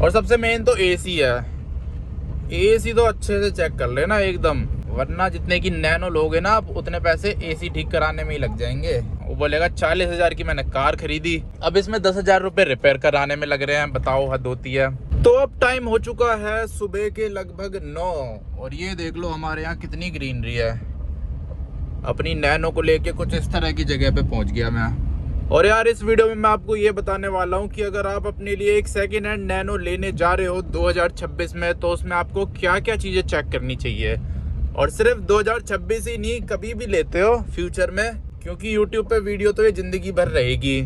और सबसे मेन तो एसी है। एसी तो अच्छे से चेक कर लेना एकदम, वरना जितने की नैनो लोगे ना आप उतने पैसे एसी ठीक कराने में ही लग जाएंगे। वो बोलेगा 40,000 की मैंने कार खरीदी, अब इसमें 10,000 रुपये रिपेयर कराने में लग रहे हैं। बताओ, हद होती है। तो अब टाइम हो चुका है सुबह के लगभग 9 और ये देख लो हमारे यहाँ कितनी ग्रीनरी है। अपनी नैनो को लेके कुछ इस तरह की जगह पे पहुंच गया मैं। और यार इस वीडियो में मैं आपको ये बताने वाला हूँ कि अगर आप अपने लिए एक सेकेंड हैंड नैनो लेने जा रहे हो 2026 में, तो उसमें आपको क्या क्या चीज़ें चेक करनी चाहिए। और सिर्फ 2026 ही नहीं, कभी भी लेते हो फ्यूचर में, क्योंकि यूट्यूब पे वीडियो तो ये ज़िंदगी भर रहेगी।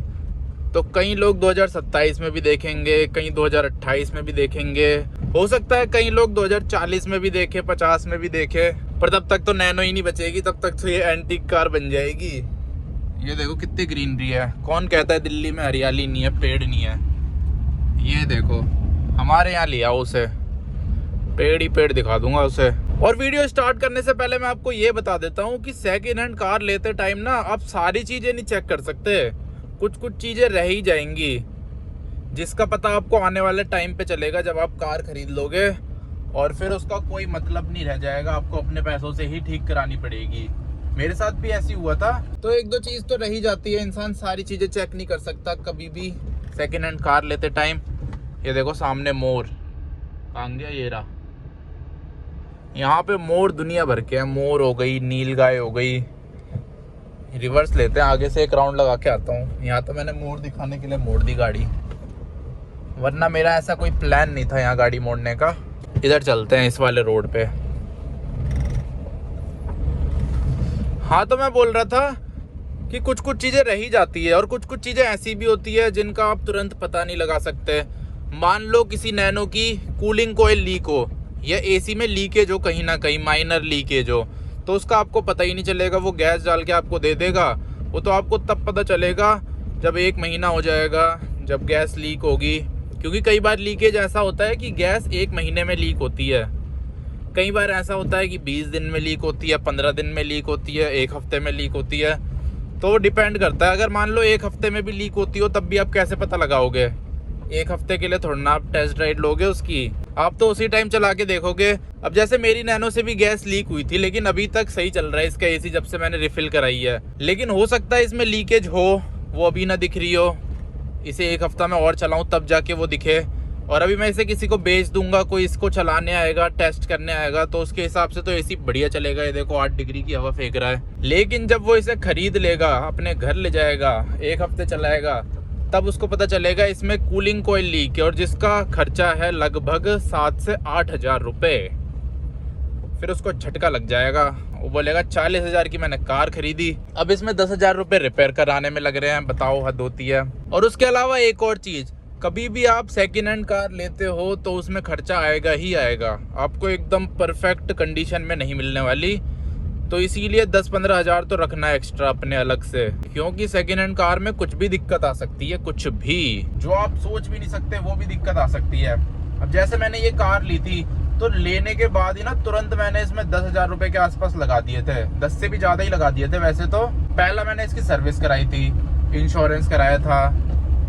तो कई लोग 2027 में भी देखेंगे, कई 2028 में भी देखेंगे, हो सकता है कई लोग 2040 में भी देखें, 50 में भी देखें, पर तब तक तो नैनो ही नहीं बचेगी, तब तक तो ये एंटीक कार बन जाएगी। ये देखो कितनी ग्रीनरी है। कौन कहता है दिल्ली में हरियाली नहीं है, पेड़ नहीं है। ये देखो हमारे यहाँ लिया उसे, पेड़ ही पेड़ दिखा दूंगा उसे। और वीडियो स्टार्ट करने से पहले मैं आपको ये बता देता हूँ कि सेकेंड हैंड कार लेते टाइम ना आप सारी चीज़ें नहीं चेक कर सकते, कुछ चीज़ें रह ही जाएंगी, जिसका पता आपको आने वाले टाइम पे चलेगा जब आप कार खरीद लोगे, और फिर उसका कोई मतलब नहीं रह जाएगा, आपको अपने पैसों से ही ठीक करानी पड़ेगी। मेरे साथ भी ऐसी हुआ था। तो एक दो चीज़ तो रही जाती है, इंसान सारी चीज़ें चेक नहीं कर सकता कभी भी सेकेंड हैंड कार लेते टाइम। ये देखो सामने मोर, कहाँ गया ये रहा। यहाँ पे मोर दुनिया भर के हैं, मोर हो गई, नील गाय हो गई। रिवर्स लेते हैं, आगे से एक राउंड लगा के आता हूँ। यहाँ तो मैंने मोर दिखाने के लिए मोड़ दी गाड़ी, वरना मेरा ऐसा कोई प्लान नहीं था यहाँ गाड़ी मोड़ने का। इधर चलते हैं इस वाले रोड पे। हाँ, तो मैं बोल रहा था कि कुछ चीज़ें रही जाती है और कुछ चीज़ें ऐसी भी होती है जिनका आप तुरंत पता नहीं लगा सकते। मान लो किसी नैनो की कूलिंग कोयल लीक हो या एसी में लीकेज हो, कहीं ना कहीं माइनर लीकेज हो, तो उसका आपको पता ही नहीं चलेगा। वो गैस डाल के आपको दे देगा, वो तो आपको तब पता चलेगा जब 1 महीना हो जाएगा, जब गैस लीक होगी। क्योंकि कई बार लीकेज ऐसा होता है कि गैस 1 महीने में लीक होती है, कई बार ऐसा होता है कि 20 दिन में लीक होती है, 15 दिन में लीक होती है, 1 हफ्ते में लीक होती है। तो डिपेंड करता है। अगर मान लो 1 हफ्ते में भी लीक होती हो, तब भी आप कैसे पता लगाओगे? 1 हफ्ते के लिए थोड़ा ना आप टेस्ट राइड लोगे उसकी, आप तो उसी टाइम चला के देखोगे। अब जैसे मेरी नैनो से भी गैस लीक हुई थी, लेकिन अभी तक सही चल रहा है इसका एसी, जब से मैंने रिफिल कराई है। लेकिन हो सकता है इसमें लीकेज हो, वो अभी ना दिख रही हो, इसे 1 हफ्ता में और चलाऊँ तब जाके वो दिखे। और अभी मैं इसे किसी को बेच दूंगा, कोई इसको चलाने आएगा, टेस्ट करने आएगा, तो उसके हिसाब से तो एसी बढ़िया चलेगा। ये देखो 8 डिग्री की हवा फेंक रहा है। लेकिन जब वो इसे खरीद लेगा, अपने घर ले जाएगा, 1 हफ्ते चलाएगा, तब उसको पता चलेगा इसमें कूलिंग कोयल लीक है, और जिसका खर्चा है लगभग 7 से 8 हज़ार रुपये। फिर उसको झटका लग जाएगा। वो बोलेगा 40,000 की मैंने कार खरीदी, अब इसमें 10,000 रुपये रिपेयर कराने में लग रहे हैं। बताओ, हद होती है। और उसके अलावा एक और चीज़, कभी भी आप सेकेंड हैंड कार लेते हो तो उसमें खर्चा आएगा ही आएगा, आपको एकदम परफेक्ट कंडीशन में नहीं मिलने वाली। तो इसीलिए 10-15 हज़ार तो रखना है एक्स्ट्रा अपने अलग से, क्योंकि सेकेंड हैंड कार में कुछ भी दिक्कत आ सकती है, कुछ भी जो आप सोच भी नहीं सकते वो भी दिक्कत आ सकती है। अब जैसे मैंने ये कार ली थी, तो लेने के बाद ही ना तुरंत मैंने इसमें 10,000 रुपये के आसपास लगा दिए थे, 10 से भी ज़्यादा ही लगा दिए थे वैसे तो। पहला मैंने इसकी सर्विस कराई थी, इंश्योरेंस कराया था,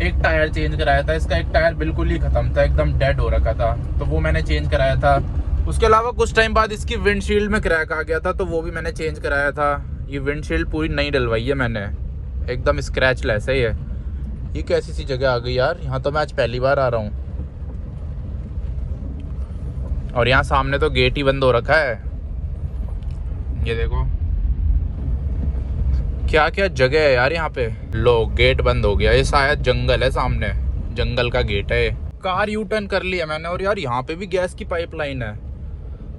एक टायर चेंज कराया था। इसका एक टायर बिल्कुल ही ख़त्म था, एकदम डेड हो रखा था, तो वो मैंने चेंज कराया था। उसके अलावा कुछ टाइम बाद इसकी विंडशील्ड में क्रैक आ गया था, तो वो भी मैंने चेंज कराया था। ये विंडशील्ड पूरी नई डलवाई है मैंने, एकदम स्क्रैच लेस है ये। ये कैसी सी जगह आ गई यार, यहाँ तो मैं आज पहली बार आ रहा हूँ। और यहाँ सामने तो गेट ही बंद हो रखा है। ये देखो क्या क्या जगह है यार यहाँ पे। लो, गेट बंद हो गया, ये शायद जंगल है, सामने जंगल का गेट है। कार यू टर्न कर लिया मैंने, और यार यहाँ पे भी गैस की पाइपलाइन है।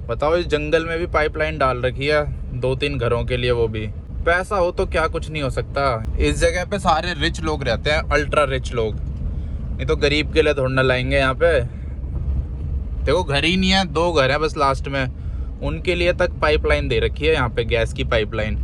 बताओ, इस जंगल में भी पाइपलाइन डाल रखी है 2-3 घरों के लिए, वो भी। पैसा हो तो क्या कुछ नहीं हो सकता। इस जगह पे सारे रिच लोग रहते हैं, अल्ट्रा रिच लोग, नहीं तो गरीब के लिए थोड़ा ना लाएंगे यहाँ पे। देखो घर ही नहीं है, 2 घर है बस लास्ट में, उनके लिए तक पाइपलाइन दे रखी है यहाँ पे, गैस की पाइपलाइन।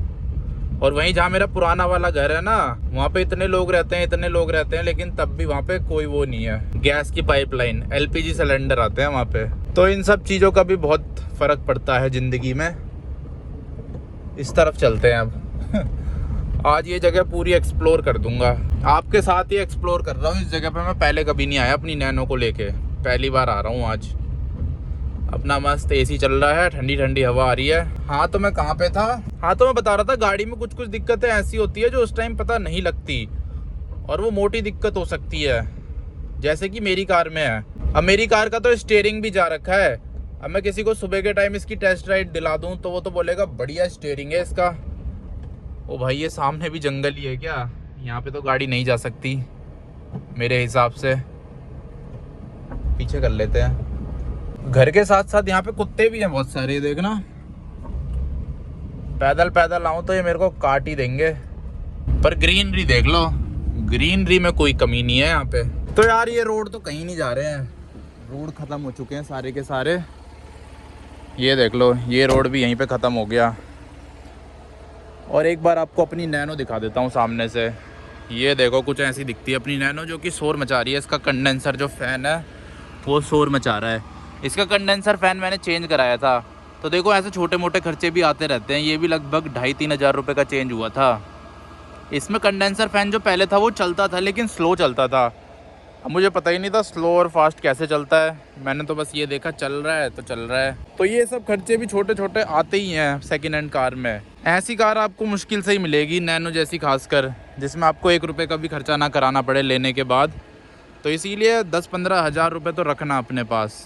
और वहीं जहाँ मेरा पुराना वाला घर है ना, वहाँ पे इतने लोग रहते हैं, लेकिन तब भी वहाँ पे कोई वो नहीं है, गैस की पाइपलाइन, LPG सिलेंडर आते हैं वहाँ पे। तो इन सब चीज़ों का भी बहुत फ़र्क पड़ता है ज़िंदगी में। इस तरफ चलते हैं अब। आज ये जगह पूरी एक्सप्लोर कर दूंगा, आपके साथ ही एक्सप्लोर कर रहा हूँ। इस जगह पे मैं पहले कभी नहीं आया अपनी नैनो को लेके। पहली बार आ रहा हूँ आज। अपना मस्त एसी चल रहा है, ठंडी ठंडी हवा आ रही है। हाँ तो मैं कहाँ पे था? हाँ तो मैं बता रहा था गाड़ी में कुछ कुछ दिक्कतें ऐसी होती है जो उस टाइम पता नहीं लगती, और वो मोटी दिक्कत हो सकती है, जैसे कि मेरी कार में है। अब मेरी कार का तो स्टीयरिंग भी जा रखा है। अब मैं किसी को सुबह के टाइम इसकी टेस्ट राइड दिला दूँ तो वो तो बोलेगा बढ़िया स्टीयरिंग है इसका। ओ भाई, ये सामने भी जंगल ही है क्या? यहाँ पे तो गाड़ी नहीं जा सकती मेरे हिसाब से। पीछे कर लेते हैं। घर के साथ साथ यहाँ पे कुत्ते भी हैं बहुत सारे, देखना। पैदल पैदल आऊँ तो ये मेरे को काट ही देंगे। पर ग्रीनरी देख लो, ग्रीनरी में कोई कमी नहीं है यहाँ पे। तो यार ये रोड तो कहीं नहीं जा रहे हैं, रोड ख़त्म हो चुके हैं सारे के सारे। ये देख लो, ये रोड भी यहीं पे ख़त्म हो गया। और एक बार आपको अपनी नैनो दिखा देता हूँ सामने से। ये देखो, कुछ ऐसी दिखती है अपनी नैनो, जो कि शोर मचा रही है। इसका कंडेंसर जो फ़ैन है वो शोर मचा रहा है। इसका कंडेंसर फ़ैन मैंने चेंज कराया था। तो देखो, ऐसे छोटे मोटे खर्चे भी आते रहते हैं। ये भी लगभग 2,500-3 हज़ार रुपये का चेंज हुआ था। इसमें कंडेंसर फ़ैन जो पहले था वो चलता था, लेकिन स्लो चलता था। अब मुझे पता ही नहीं था स्लो और फास्ट कैसे चलता है। मैंने तो बस ये देखा चल रहा है तो चल रहा है। तो ये सब खर्चे भी छोटे छोटे आते ही हैं सेकेंड हैंड कार में। ऐसी कार आपको मुश्किल से ही मिलेगी, नैनो जैसी खासकर, जिसमें आपको 1 रुपये का भी खर्चा ना कराना पड़े लेने के बाद। तो इसीलिए 10-15 हज़ार रुपये तो रखना अपने पास।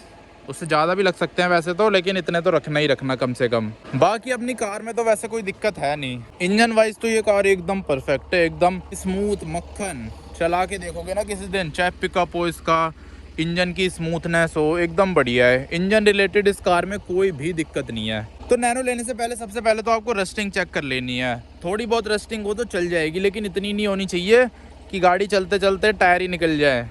उससे ज़्यादा भी लग सकते हैं वैसे तो, लेकिन इतने तो रखना ही रखना कम से कम। बाकी अपनी कार में तो वैसे कोई दिक्कत है नहीं। इंजन वाइज तो ये कार एकदम परफेक्ट है, एकदम स्मूथ मक्खन। चला के देखोगे ना किसी दिन, चाहे पिकअप हो इसका, इंजन की स्मूथनेस हो, एकदम बढ़िया है। इंजन रिलेटेड इस कार में कोई भी दिक्कत नहीं है। तो नैनो लेने से पहले सबसे पहले तो आपको रस्टिंग चेक कर लेनी है। थोड़ी बहुत रस्टिंग हो तो चल जाएगी, लेकिन इतनी नहीं होनी चाहिए कि गाड़ी चलते चलते टायर ही निकल जाए।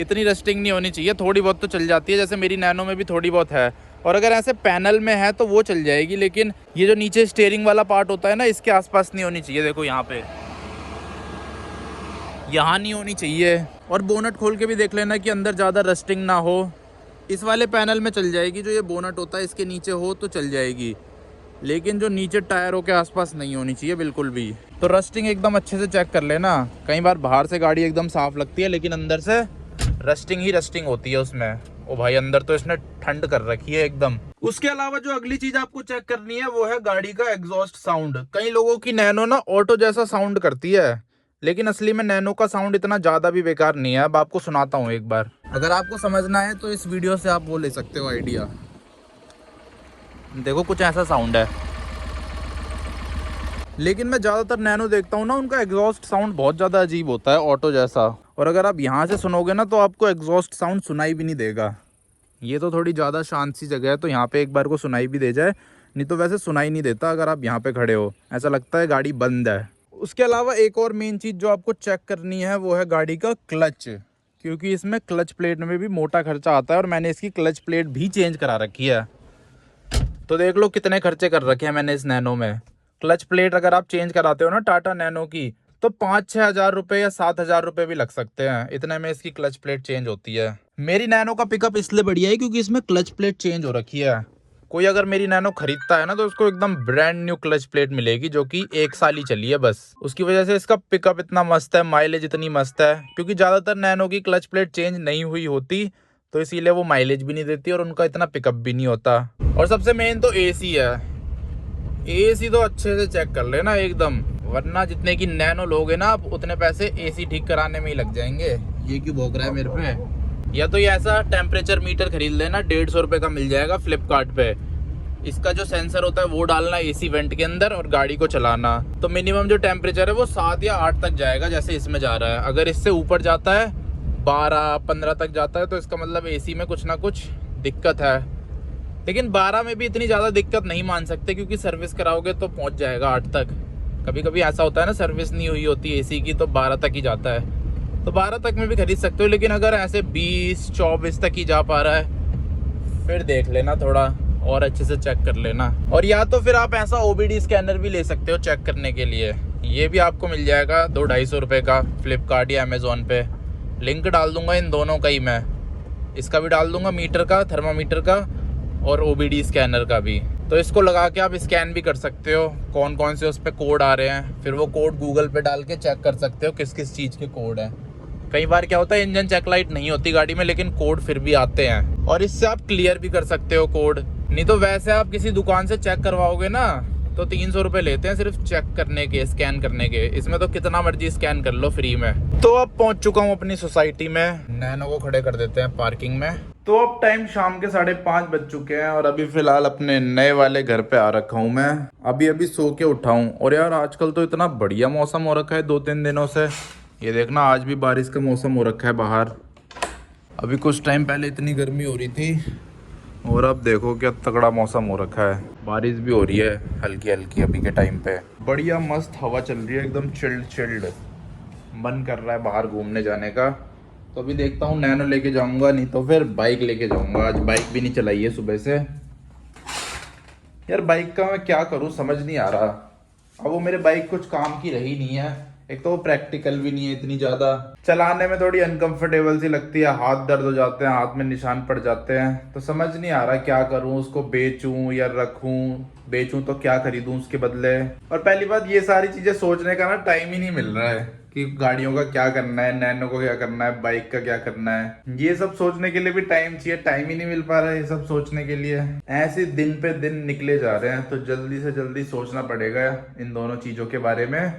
इतनी रस्टिंग नहीं होनी चाहिए, थोड़ी बहुत तो चल जाती है, जैसे मेरी नैनो में भी थोड़ी बहुत है। और अगर ऐसे पैनल में है तो वो चल जाएगी, लेकिन ये जो नीचे स्टीयरिंग वाला पार्ट होता है ना, इसके आसपास नहीं होनी चाहिए। देखो यहाँ पे, यहाँ नहीं होनी चाहिए। और बोनट खोल के भी देख लेना कि अंदर ज़्यादा रस्टिंग ना हो। इस वाले पैनल में चल जाएगी, जो ये बोनट होता है इसके नीचे हो तो चल जाएगी, लेकिन जो नीचे टायरों के आसपास नहीं होनी चाहिए बिल्कुल भी। तो रस्टिंग एकदम अच्छे से चेक कर लेना। कई बार बाहर से गाड़ी एकदम साफ़ लगती है, लेकिन अंदर से रस्टिंग ही रस्टिंग होती है उसमें। ओ भाई, अंदर तो इसने ठंड कर रखी है एकदम। उसके अलावा जो अगली चीज आपको चेक करनी है वो है गाड़ी का एग्जॉस्ट साउंड। कई लोगों की नैनो ना ऑटो जैसा साउंड करती है, लेकिन असली में नैनो का साउंड इतना ज्यादा भी बेकार नहीं है। अब आपको सुनाता हूँ एक बार, अगर आपको समझना है तो इस वीडियो से आप वो ले सकते हो आइडिया। देखो, कुछ ऐसा साउंड है। लेकिन मैं ज़्यादातर नैनो देखता हूँ ना, उनका एग्जॉस्ट साउंड बहुत ज़्यादा अजीब होता है, ऑटो जैसा। और अगर आप यहाँ से सुनोगे ना तो आपको एग्जॉस्ट साउंड सुनाई भी नहीं देगा। ये तो थोड़ी ज़्यादा शांत सी जगह है, तो यहाँ पे एक बार को सुनाई भी दे जाए, नहीं तो वैसे सुनाई नहीं देता। अगर आप यहाँ पे खड़े हो ऐसा लगता है गाड़ी बंद है। उसके अलावा एक और मेन चीज़ जो आपको चेक करनी है वो है गाड़ी का क्लच, क्योंकि इसमें क्लच प्लेट में भी मोटा खर्चा आता है, और मैंने इसकी क्लच प्लेट भी चेंज करा रखी है। तो देख लो कितने खर्चे कर रखे हैं मैंने इस नैनो में। क्लच प्लेट अगर आप चेंज कराते हो ना टाटा नैनो की, तो 5-6 हज़ार रुपये या 7 हज़ार रुपये भी लग सकते हैं। इतने में इसकी क्लच प्लेट चेंज होती है। मेरी नैनो का पिकअप इसलिए बढ़िया है क्योंकि इसमें क्लच प्लेट चेंज हो रखी है। कोई अगर मेरी नैनो खरीदता है ना तो उसको एकदम ब्रांड न्यू क्लच प्लेट मिलेगी, जो कि 1 साल ही चली है बस। उसकी वजह से इसका पिकअप इतना मस्त है, माइलेज इतनी मस्त है, क्योंकि ज़्यादातर नैनो की क्लच प्लेट चेंज नहीं हुई होती, तो इसीलिए वो माइलेज भी नहीं देती और उनका इतना पिकअप भी नहीं होता। और सबसे मेन तो एसी है। एसी तो अच्छे से चेक कर लेना एकदम, वरना जितने की नैनो लोगे ना आप, उतने पैसे एसी ठीक कराने में ही लग जाएंगे। ये क्यों भौंक रहा है मेरे पे? या तो ये ऐसा टेम्परेचर मीटर खरीद लेना, 150 रुपये का मिल जाएगा फ्लिपकार्ट पे। इसका जो सेंसर होता है वो डालना एसी वेंट के अंदर और गाड़ी को चलाना, तो मिनिमम जो टेम्परेचर है वो 7 या 8 तक जाएगा, जैसे इसमें जा रहा है। अगर इससे ऊपर जाता है 12-15 तक जाता है तो इसका मतलब एसी में कुछ ना कुछ दिक्कत है। लेकिन 12 में भी इतनी ज़्यादा दिक्कत नहीं मान सकते, क्योंकि सर्विस कराओगे तो पहुंच जाएगा 8 तक। कभी कभी ऐसा होता है ना, सर्विस नहीं हुई होती एसी की तो 12 तक ही जाता है, तो 12 तक में भी खरीद सकते हो। लेकिन अगर ऐसे 20-24 तक ही जा पा रहा है, फिर देख लेना, थोड़ा और अच्छे से चेक कर लेना। और या तो फिर आप ऐसा OBD स्कैनर भी ले सकते हो चेक करने के लिए। ये भी आपको मिल जाएगा 200-250 रुपये का फ्लिपकार्ट या अमेज़ोन पे। लिंक डाल दूंगा इन दोनों का ही मैं, इसका भी डाल दूंगा, मीटर का, थर्मामीटर का और OBD स्कैनर का भी। तो इसको लगा के आप स्कैन भी कर सकते हो कौन कौन से उस पर कोड आ रहे हैं। फिर वो कोड गूगल पे डाल के चेक कर सकते हो किस किस चीज़ के कोड हैं। कई बार क्या होता है इंजन चेक लाइट नहीं होती गाड़ी में, लेकिन कोड फिर भी आते हैं और इससे आप क्लियर भी कर सकते हो कोड। नहीं तो वैसे आप किसी दुकान से चेक करवाओगे ना तो 300 रुपये लेते हैं सिर्फ चेक करने के, स्कैन करने के। इसमें तो कितना मर्जी स्कैन कर लो फ्री में। तो अब पहुंच चुका हूं अपनी सोसाइटी में, नैनो को खड़े कर देते हैं पार्किंग में। तो अब टाइम शाम के 5:30 बज चुके हैं और अभी फिलहाल अपने नए वाले घर पे आ रखा हूँ मैं। अभी सो के उठा हूँ और यार आजकल तो इतना बढ़िया मौसम हो रखा है 2-3 दिनों से। ये देखना आज भी बारिश का मौसम हो रखा है बाहर। अभी कुछ टाइम पहले इतनी गर्मी हो रही थी और अब देखो क्या तगड़ा मौसम हो रखा है, बारिश भी हो रही है हल्की हल्की अभी के टाइम पे। बढ़िया मस्त हवा चल रही है, एकदम चिल्ड। मन कर रहा है बाहर घूमने जाने का। तो अभी देखता हूँ नैनो लेके जाऊंगा, नहीं तो फिर बाइक लेके जाऊंगा। आज बाइक भी नहीं चलाई है सुबह से। यार बाइक का मैं क्या करूँ समझ नहीं आ रहा। अब वो मेरे बाइक कुछ काम की रही नहीं है, एक तो वो प्रैक्टिकल भी नहीं है इतनी ज़्यादा, चलाने में थोड़ी अनकंफर्टेबल सी लगती है, हाथ दर्द हो जाते हैं, हाथ में निशान पड़ जाते हैं। तो समझ नहीं आ रहा क्या करूं, उसको बेचूं या रखूं। बेचूं तो क्या खरीदूं उसके बदले। और पहली बात ये सारी चीज़ें सोचने का ना टाइम ही नहीं मिल रहा है कि गाड़ियों का क्या करना है, नैनो को क्या करना है, बाइक का क्या करना है। ये सब सोचने के लिए भी टाइम चाहिए, टाइम ही नहीं मिल पा रहा है ये सब सोचने के लिए। ऐसे दिन पे दिन निकले जा रहे हैं, तो जल्दी से जल्दी सोचना पड़ेगा इन दोनों चीज़ों के बारे में।